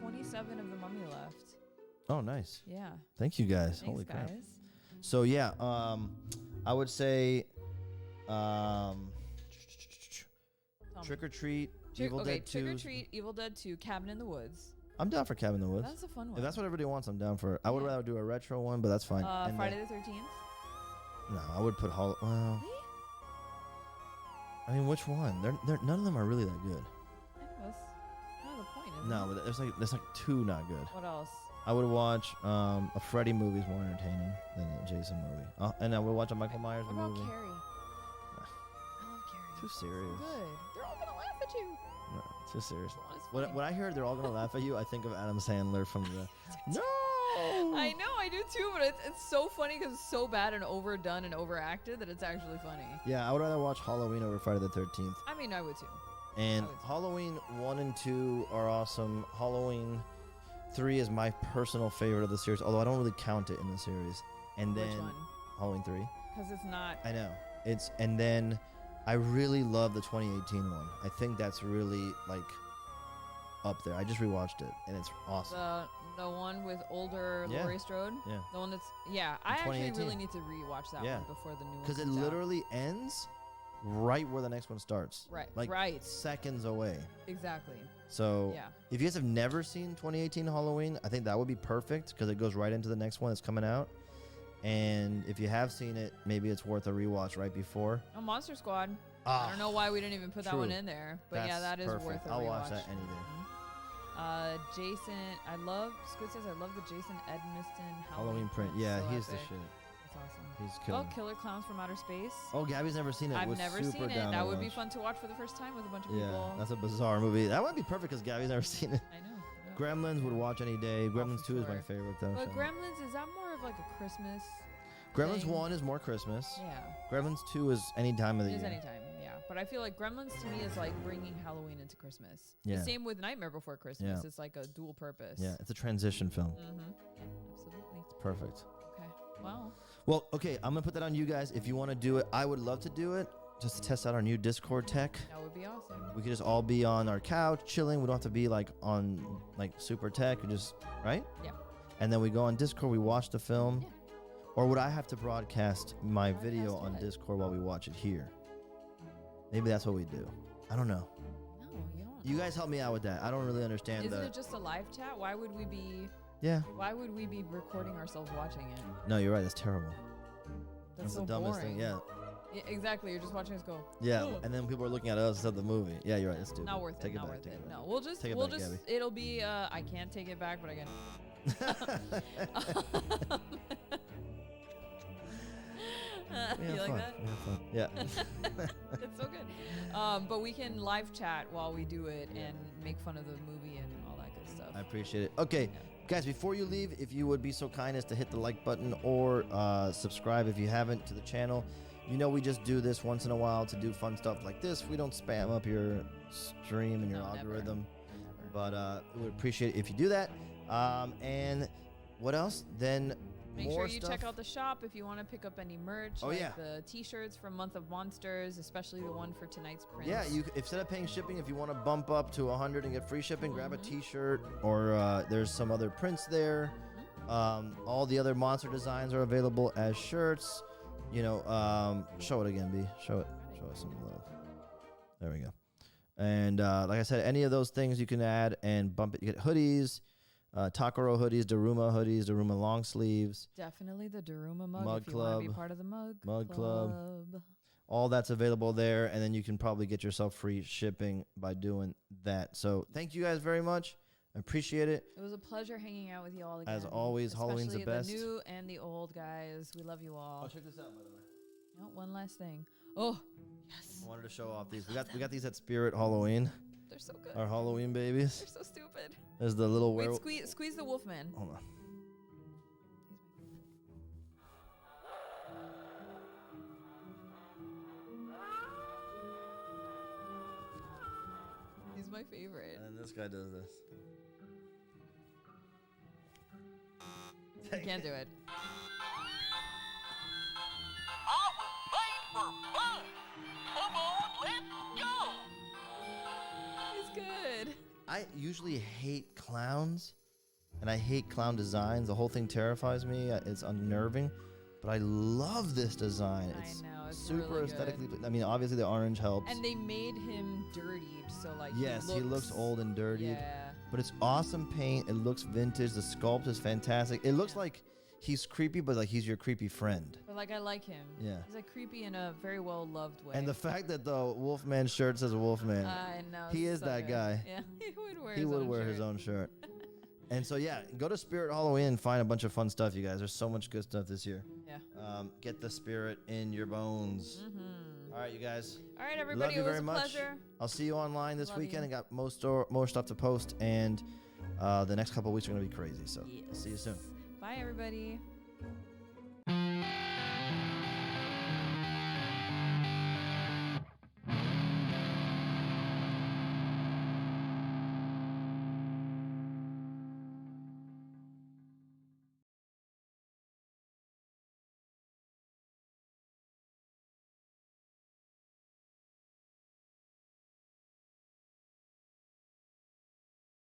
27 of the Mummy left. Oh, nice. Yeah. Thank you guys. Thanks, Holy crap. guys. So yeah, I would say Trick or Treat, Evil Dead 2. Trick or Treat, Evil Dead 2, Cabin in the Woods. I'm down for Cabin in the Woods. That's a fun one. If that's what everybody wants, I'm down for it. I would rather do a retro one, but that's fine. Friday the 13th. No, I would put well. Really? I mean, which one? They're none of them are really that good. That's kind of the point, isn't No, it? but there's like two not good. What else? I would watch a Freddy movie is more entertaining than a Jason movie. And I would watch a Michael Myers What about movie. Carrie? I love Carrie. Too serious. Good. They're all gonna laugh at you. No, too serious. Well, When I hear they're all gonna laugh at you, I think of Adam Sandler from the. No. I know, I do too, but it's so funny because it's so bad and overdone and overacted that it's actually funny. Yeah, I would rather watch Halloween over Friday the 13th. I mean, I would too. And Halloween 1 and 2 are awesome. Halloween 3 is my personal favorite of the series, although I don't really count it in the series. And then Which one? Halloween 3. Because it's not. I know. And then I really love the 2018 one. I think that's really like up there. I just rewatched it and it's awesome. The one with older Yeah. Laurie Strode? Yeah. The one that's, I actually 2018. really need to rewatch that Yeah. one before the new one Because it comes out. literally ends right where the next one starts. Right, Like right. seconds away. Exactly. So Yeah. if you guys have never seen 2018 Halloween, I think that would be perfect because it goes right into the next one that's coming out. And if you have seen it, maybe it's worth a rewatch right before. Oh, Monster Squad. I don't know why we didn't even put that true. one in there. But yeah, that is perfect. worth a rewatch. I'll watch that any day. Jason, Squid says, I love the Jason Edmiston Halloween print. Yeah, So he's the epic. shit. That's awesome. He's Oh, killing. Killer Clowns from Outer Space. Oh, Gabby's never seen it. I've We're never super seen it. down That to would be watch. fun to watch for the first time with a bunch of Yeah, people. that's a bizarre movie. That would be perfect because Gabby's never seen it. I know. Yeah. Gremlins would watch any day. Gremlins for 2 is my sure. favorite though. But so. Gremlins, is that more of like a Christmas Gremlins thing? 1 is more Christmas. Yeah. Gremlins 2 is any time of the It is year. anytime, yeah. But I feel like Gremlins to me is like bringing Halloween into Christmas. Yeah. The same with Nightmare Before Christmas. Yeah. It's like a dual purpose. Yeah, it's a transition film. Mm-hmm. Absolutely. It's perfect. Okay. Wow. Well, okay, I'm gonna put that on you guys. If you want to do it, I would love to do it just to test out our new Discord tech. That would be awesome. We could just all be on our couch chilling. We don't have to be like on like super tech. We just right. Yeah. And then we go on Discord. We watch the film. Yeah. Or would I have to broadcast my video Broadcast on what? Discord while we watch it here? Maybe that's what we do. I don't know. No, you don't. You guys help me out with that. I don't really understand Isn't the. it just a live chat? Why would we be Yeah. recording ourselves watching it? No, you're right. That's terrible. That's so the dumbest boring. thing. Yeah. Yeah, exactly. You're just watching us go. Yeah. "Ugh." And then people are looking at us instead of the movie. Yeah, you're right. That's stupid. Not worth Take it. Not back, worth take it. back. No, we'll just Take it we'll back, just Gabby. it'll be I can't take it back, but I can. We You have like fun. that? We have fun. Yeah. It's so good. But we can live chat while we do it and make fun of the movie and all that good stuff. I appreciate it. Okay, guys, before you leave, if you would be so kind as to hit the like button or subscribe if you haven't to the channel. You know we just do this once in a while to do fun stuff like this. We don't spam up your stream and your No, never. algorithm. Never. But we would appreciate it if you do that. And what else? Then Make more sure you stuff. check out the shop if you want to pick up any merch. Oh, like yeah. the t-shirts from Month of Monsters, especially the one for tonight's print. Yeah, you instead of paying shipping, if you want to bump up to 100 and get free shipping, grab a Mhm. T-shirt or there's some other prints there. All the other monster designs are available as shirts. You know, show it again, B. Show it. Show us some love. There we go. And like I said, any of those things you can add and bump it. You get hoodies, Takaro hoodies, Daruma long sleeves. Definitely the Daruma mug, Mug if you want to be Club. part of the mug Club. All that's available there, and then you can probably get yourself free shipping by doing that. So thank you guys very much. I appreciate it. It was a pleasure hanging out with you all again. As always, Halloween's the best. Especially the new and the old guys. We love you all. check this out, by the way. Oh, one last thing. Oh, yes. I wanted to show off these. We got these at Spirit Halloween. They're so good. Our Halloween babies. They're so stupid. There's the little Wait, werewolf. squeeze the Wolfman. Hold on. He's my favorite. And then this guy does this. You can't do it. I was made for fun. Come on, let's go. He's good. I I usually hate clowns, and I hate clown designs. The whole thing terrifies me. It's unnerving, but I love this design. It's I know, it's super really good. aesthetically. I mean, obviously the orange helps. And they made him dirtied, so like Yes, he looks old and dirty. Yeah. But it's awesome paint. It looks vintage. The sculpt is fantastic. It looks like he's creepy, but like he's your creepy friend. But like I like him. Yeah. He's like creepy in a very well loved way. And the fact that the Wolfman shirt says Wolfman, I know. he it's is so that good. guy. Yeah, he would wear. He his would own wear shirt. his own shirt. And so yeah, go to Spirit Halloween and find a bunch of fun stuff, you guys. There's so much good stuff this year. Yeah. Get the spirit in your bones. All right, you guys. All right, everybody. Love you it was very a much. pleasure. I'll see you online this Love weekend. you. I got more stuff to post, and the next couple of weeks are gonna be crazy. So Yes. see you soon. Bye, everybody.